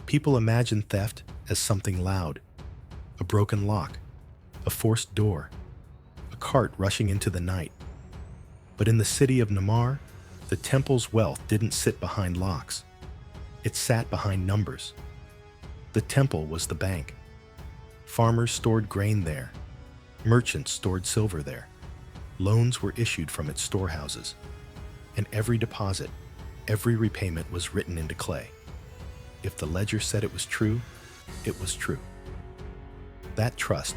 People imagine theft as something loud, a broken lock, a forced door, a cart rushing into the night. But in the city of Namar, the temple's wealth didn't sit behind locks. It sat behind numbers. The temple was the bank. Farmers stored grain there. Merchants stored silver there. Loans were issued from its storehouses. And every deposit, every repayment was written into clay. If the ledger said it was true, it was true. That trust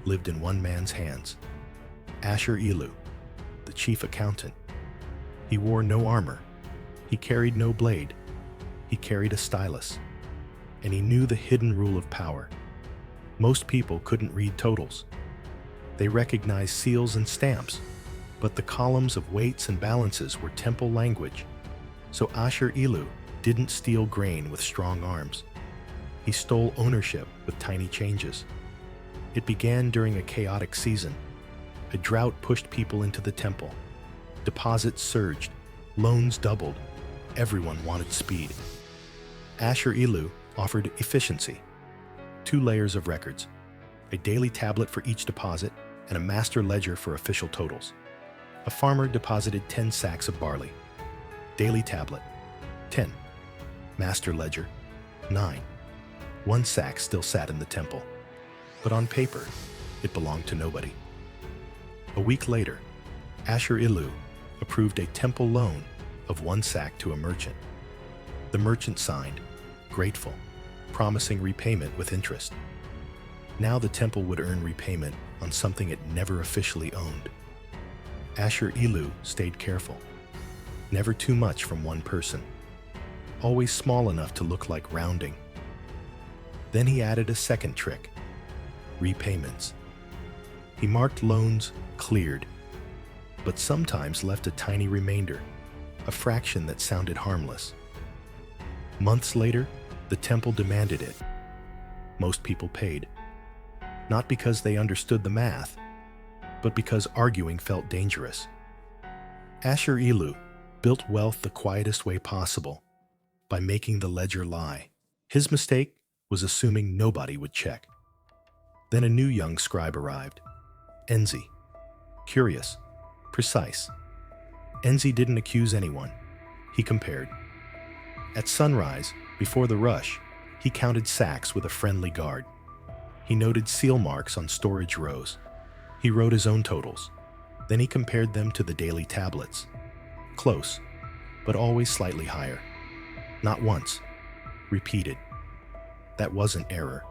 lived in one man's hands, Ashur-ilu, the chief accountant. He wore no armor. He carried no blade. He carried a stylus. And he knew the hidden rule of power. Most people couldn't read totals. They recognized seals and stamps, but the columns of weights and balances were temple language. So Ashur-ilu didn't steal grain with strong arms. He stole ownership with tiny changes. It began during a chaotic season. A drought pushed people into the temple. Deposits surged. Loans doubled. Everyone wanted speed. Ashur-ilu offered efficiency. 2 layers of records, a daily tablet for each deposit, and a master ledger for official totals. A farmer deposited 10 sacks of barley. Daily tablet, 10. Master ledger, 9. 1 sack still sat in the temple. But on paper, it belonged to nobody. A week later, Ashur-ilu approved a temple loan of 1 sack to a merchant. The merchant signed, grateful, promising repayment with interest. Now the temple would earn repayment on something it never officially owned. Ashur-ilu stayed careful. Never too much from one person. Always small enough to look like rounding. Then he added a second trick, repayments. He marked loans cleared, but sometimes left a tiny remainder, a fraction that sounded harmless. Months later, the temple demanded it. Most people paid. Not because they understood the math, but because arguing felt dangerous. Ashur-ilu built wealth the quietest way possible, by making the ledger lie. His mistake was assuming nobody would check. Then a new young scribe arrived, Enzi. Curious, precise. Enzi didn't accuse anyone. He compared. At sunrise, before the rush, he counted sacks with a friendly guard. He noted seal marks on storage rows. He wrote his own totals. Then he compared them to the daily tablets. Close, but always slightly higher. Not once. Repeated. That wasn't error.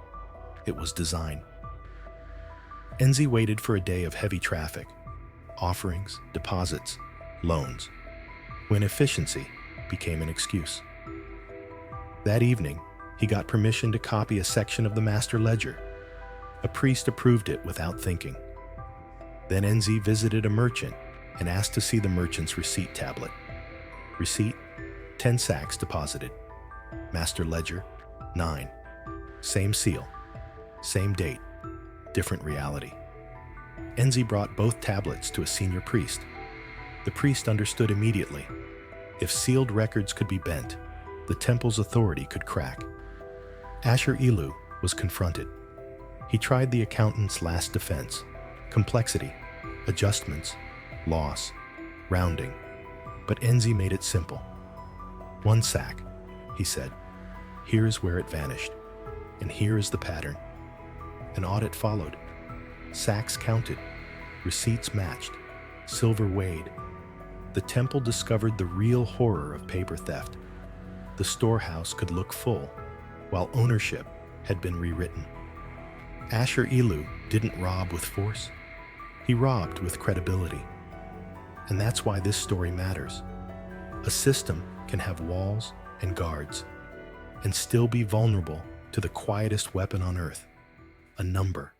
It was design. Enzi waited for a day of heavy traffic. Offerings, deposits, loans. When efficiency became an excuse. That evening, he got permission to copy a section of the master ledger. A priest approved it without thinking. Then Enzi visited a merchant and asked to see the merchant's receipt tablet. Receipt, 10 sacks deposited. Master ledger, 9. Same seal, same date, different reality. Enzi brought both tablets to a senior priest. The priest understood immediately. If sealed records could be bent, the temple's authority could crack. Ashur-ilu was confronted. He tried the accountant's last defense: complexity, adjustments, loss, rounding. But Enzi made it simple. 1 sack, he said. Here's where it vanished, and here is the pattern. An audit followed. Sacks counted, receipts matched, silver weighed. The temple discovered the real horror of paper theft. The storehouse could look full, while ownership had been rewritten. Ashur-ilu didn't rob with force. He robbed with credibility. And that's why this story matters. A system can have walls and guards, and still be vulnerable to the quietest weapon on earth, a number.